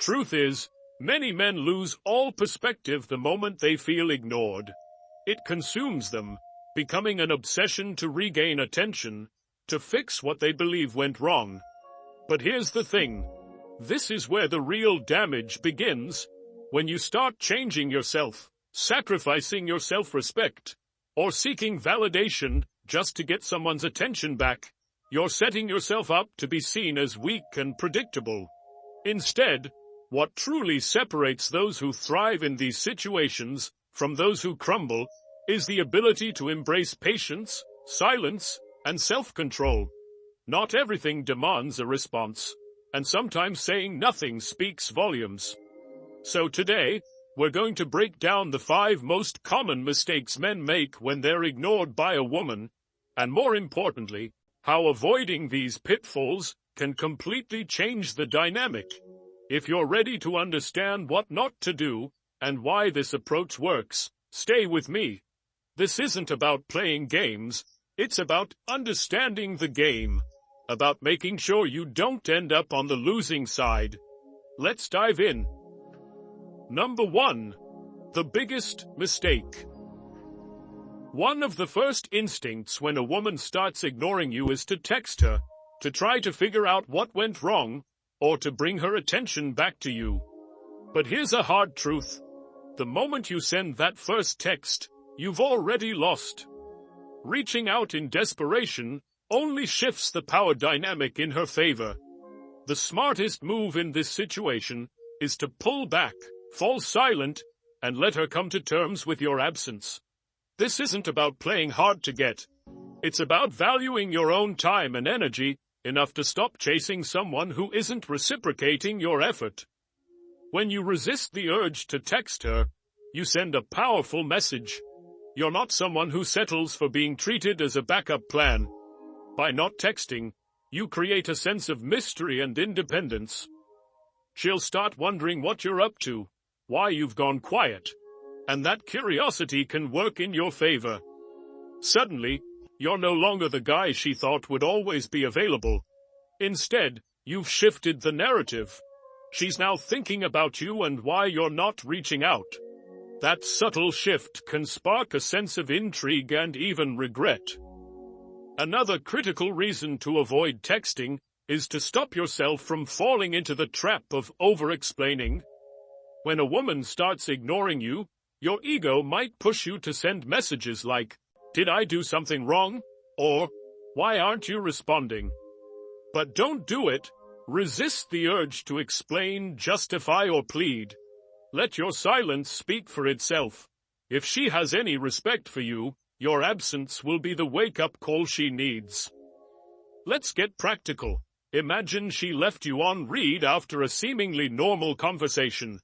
Truth is, many men lose all perspective the moment they feel ignored. It consumes them, becoming an obsession to regain attention, to fix what they believe went wrong. But here's the thing. This is where the real damage begins, when you start changing yourself, sacrificing your self-respect, or seeking validation just to get someone's attention back. You're setting yourself up to be seen as weak and predictable. Instead, what truly separates those who thrive in these situations from those who crumble is the ability to embrace patience, silence, and self-control. Not everything demands a response, and sometimes saying nothing speaks volumes. So today, we're going to break down the 5 most common mistakes men make when they're ignored by a woman, and more importantly, how avoiding these pitfalls can completely change the dynamic. If you're ready to understand what not to do and why this approach works, stay with me. This isn't about playing games, it's about understanding the game, about making sure you don't end up on the losing side. Let's dive in. Number 1. The biggest mistake. One of the first instincts when a woman starts ignoring you is to text her, to try to figure out what went wrong, or to bring her attention back to you. But here's a hard truth. The moment you send that first text, you've already lost. Reaching out in desperation only shifts the power dynamic in her favor. The smartest move in this situation is to pull back, fall silent, and let her come to terms with your absence. This isn't about playing hard to get. It's about valuing your own time and energy enough to stop chasing someone who isn't reciprocating your effort. When you resist the urge to text her, you send a powerful message. You're not someone who settles for being treated as a backup plan. By not texting, you create a sense of mystery and independence. She'll start wondering what you're up to, why you've gone quiet, and that curiosity can work in your favor. Suddenly, you're no longer the guy she thought would always be available. Instead, you've shifted the narrative. She's now thinking about you and why you're not reaching out. That subtle shift can spark a sense of intrigue and even regret. Another critical reason to avoid texting is to stop yourself from falling into the trap of over-explaining. When a woman starts ignoring you, your ego might push you to send messages like, "Did I do something wrong?" or "Why aren't you responding?" But don't do it. Resist the urge to explain, justify, or plead. Let your silence speak for itself. If she has any respect for you, your absence will be the wake-up call she needs. Let's get practical. Imagine she left you on read after a seemingly normal conversation.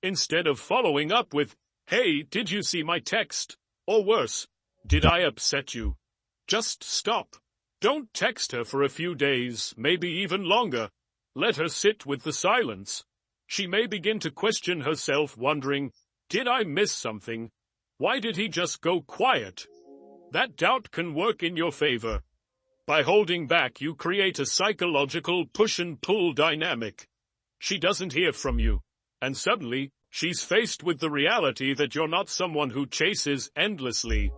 Instead of following up with, "Hey, did you see my text?" Or worse, "Did I upset you?" Just stop. Don't text her for a few days, maybe even longer. Let her sit with the silence. She may begin to question herself, wondering, "Did I miss something? Why did he just go quiet?" That doubt can work in your favor. By holding back, you create a psychological push-and-pull dynamic. She doesn't hear from you, and suddenly, she's faced with the reality that you're not someone who chases endlessly.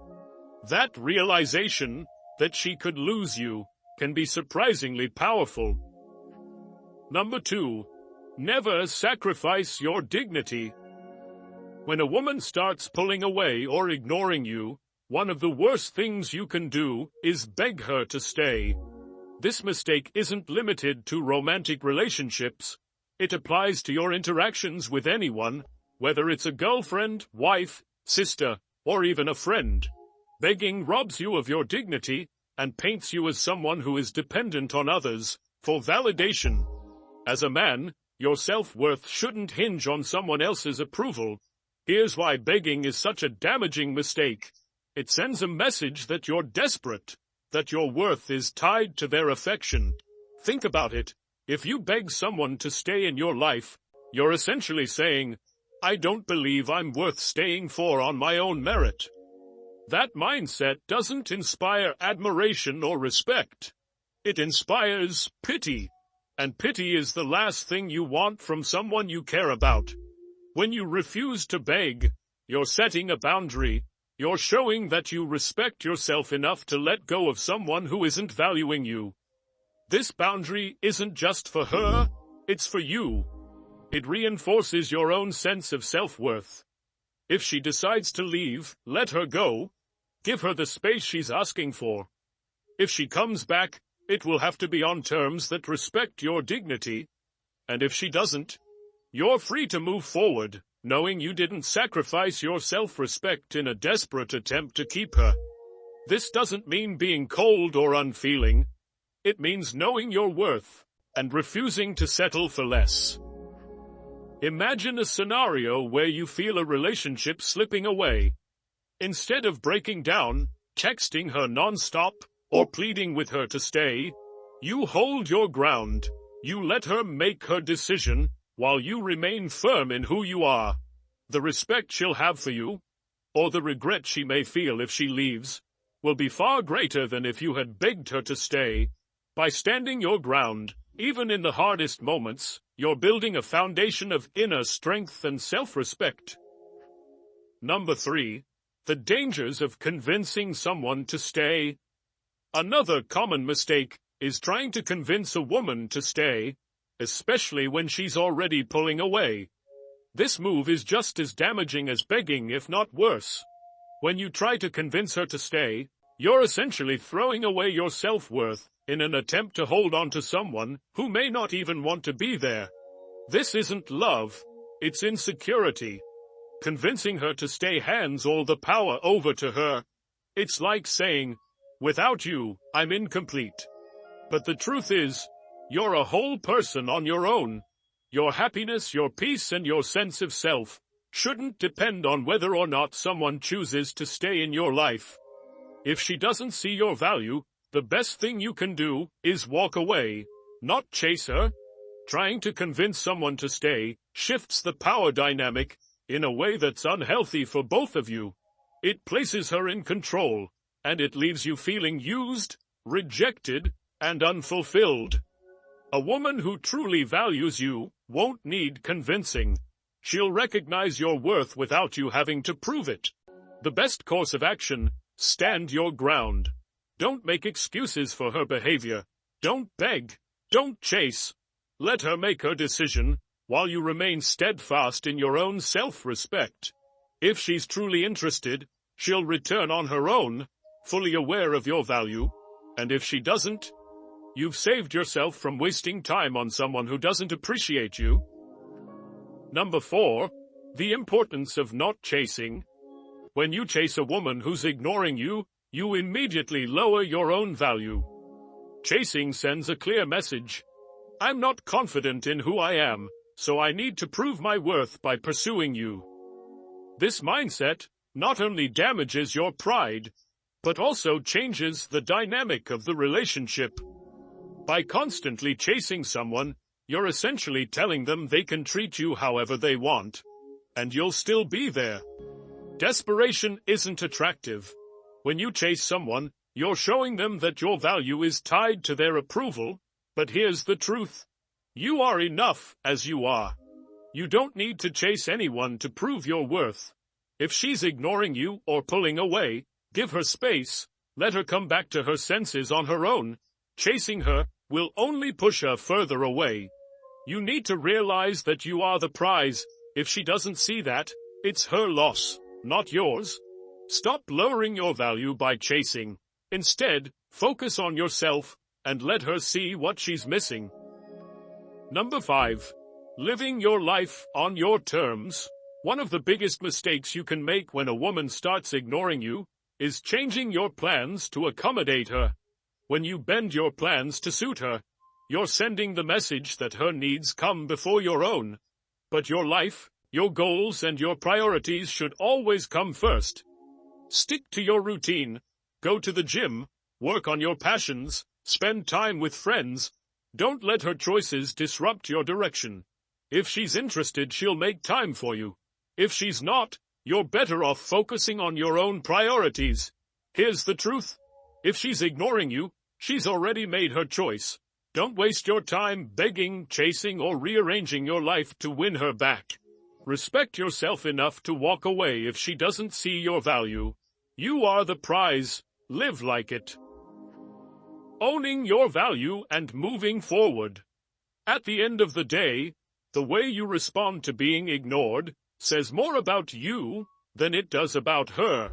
That realization, that she could lose you, can be surprisingly powerful. Number 2. Never sacrifice your dignity. When a woman starts pulling away or ignoring you, one of the worst things you can do is beg her to stay. This mistake isn't limited to romantic relationships. It applies to your interactions with anyone, whether it's a girlfriend, wife, sister, or even a friend. Begging robs you of your dignity and paints you as someone who is dependent on others for validation. As a man, your self-worth shouldn't hinge on someone else's approval. Here's why begging is such a damaging mistake. It sends a message that you're desperate, that your worth is tied to their affection. Think about it. If you beg someone to stay in your life, you're essentially saying, "I don't believe I'm worth staying for on my own merit." That mindset doesn't inspire admiration or respect. It inspires pity. And pity is the last thing you want from someone you care about. When you refuse to beg, you're setting a boundary. You're showing that you respect yourself enough to let go of someone who isn't valuing you. This boundary isn't just for her, it's for you. It reinforces your own sense of self-worth. If she decides to leave, let her go. Give her the space she's asking for. If she comes back, it will have to be on terms that respect your dignity. And if she doesn't, you're free to move forward, knowing you didn't sacrifice your self-respect in a desperate attempt to keep her. This doesn't mean being cold or unfeeling. It means knowing your worth and refusing to settle for less. Imagine a scenario where you feel a relationship slipping away. Instead of breaking down, texting her non-stop, or pleading with her to stay, you hold your ground. You let her make her decision, while you remain firm in who you are. The respect she'll have for you, or the regret she may feel if she leaves, will be far greater than if you had begged her to stay. By standing your ground, even in the hardest moments, you're building a foundation of inner strength and self-respect. Number 3. The dangers of convincing someone to stay. Another common mistake is trying to convince a woman to stay, especially when she's already pulling away. This move is just as damaging as begging, if not worse. When you try to convince her to stay, you're essentially throwing away your self-worth in an attempt to hold on to someone who may not even want to be there. This isn't love, it's insecurity. Convincing her to stay hands all the power over to her. It's like saying, "Without you, I'm incomplete." But the truth is, you're a whole person on your own. Your happiness, your peace, and your sense of self shouldn't depend on whether or not someone chooses to stay in your life. If she doesn't see your value, the best thing you can do is walk away, not chase her. Trying to convince someone to stay shifts the power dynamic in a way that's unhealthy for both of you. It places her in control, and it leaves you feeling used, rejected, and unfulfilled. A woman who truly values you won't need convincing. She'll recognize your worth without you having to prove it. The best course of action: stand your ground. Don't make excuses for her behavior. Don't beg. Don't chase. Let her make her decision, while you remain steadfast in your own self-respect. If she's truly interested, she'll return on her own, fully aware of your value. And if she doesn't, you've saved yourself from wasting time on someone who doesn't appreciate you. Number 4. The importance of not chasing. When you chase a woman who's ignoring you, you immediately lower your own value. Chasing sends a clear message. I'm not confident in who I am, so I need to prove my worth by pursuing you. This mindset not only damages your pride, but also changes the dynamic of the relationship. By constantly chasing someone, you're essentially telling them they can treat you however they want, and you'll still be there. Desperation isn't attractive. When you chase someone, you're showing them that your value is tied to their approval. But here's the truth. You are enough as you are. You don't need to chase anyone to prove your worth. If she's ignoring you or pulling away, give her space. Let her come back to her senses on her own. Chasing her will only push her further away. You need to realize that you are the prize. If she doesn't see that, it's her loss, not yours. Stop lowering your value by chasing. Instead, focus on yourself and let her see what she's missing. Number 5. Living your life on your terms. One of the biggest mistakes you can make when a woman starts ignoring you is changing your plans to accommodate her. When you bend your plans to suit her, you're sending the message that her needs come before your own. But your life, your goals, and your priorities should always come first. Stick to your routine. Go to the gym. Work on your passions. Spend time with friends. Don't let her choices disrupt your direction. If she's interested, she'll make time for you. If she's not, you're better off focusing on your own priorities. Here's the truth. If she's ignoring you, she's already made her choice. Don't waste your time begging, chasing, or rearranging your life to win her back. Respect yourself enough to walk away if she doesn't see your value. You are the prize. Live like it. Owning your value and moving forward. At the end of the day, the way you respond to being ignored says more about you than it does about her.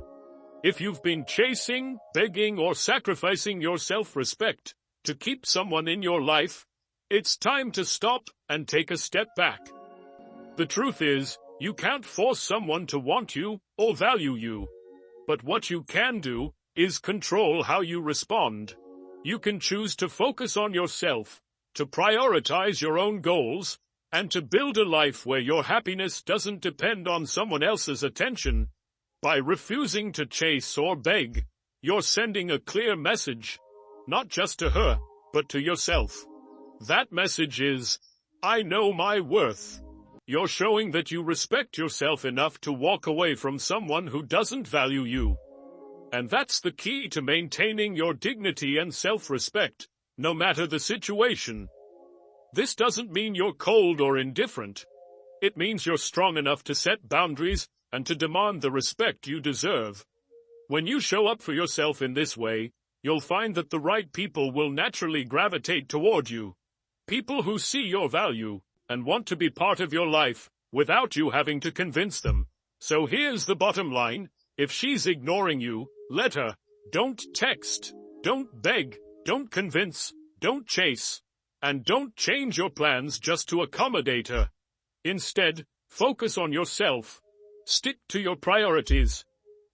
If you've been chasing, begging, or sacrificing your self-respect to keep someone in your life, it's time to stop and take a step back. The truth is, you can't force someone to want you or value you. But what you can do is control how you respond. You can choose to focus on yourself, to prioritize your own goals, and to build a life where your happiness doesn't depend on someone else's attention. By refusing to chase or beg, you're sending a clear message, not just to her, but to yourself. That message is, I know my worth. You're showing that you respect yourself enough to walk away from someone who doesn't value you. And that's the key to maintaining your dignity and self-respect, no matter the situation. This doesn't mean you're cold or indifferent. It means you're strong enough to set boundaries and to demand the respect you deserve. When you show up for yourself in this way, you'll find that the right people will naturally gravitate toward you. People who see your value and want to be part of your life without you having to convince them. So here's the bottom line. If she's ignoring you, let her. Don't text. Don't beg. Don't convince. Don't chase. And don't change your plans just to accommodate her. Instead, focus on yourself. Stick to your priorities.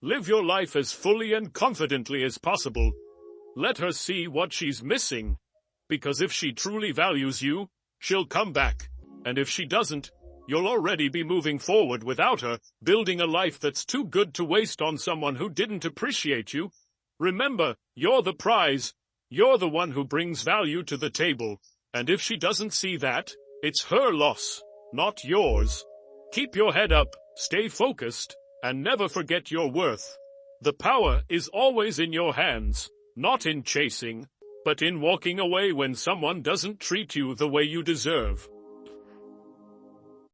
Live your life as fully and confidently as possible. Let her see what she's missing. Because if she truly values you, she'll come back. And if she doesn't, you'll already be moving forward without her, building a life that's too good to waste on someone who didn't appreciate you. Remember, you're the prize. You're the one who brings value to the table. And if she doesn't see that, it's her loss, not yours. Keep your head up, stay focused, and never forget your worth. The power is always in your hands, not in chasing, but in walking away when someone doesn't treat you the way you deserve.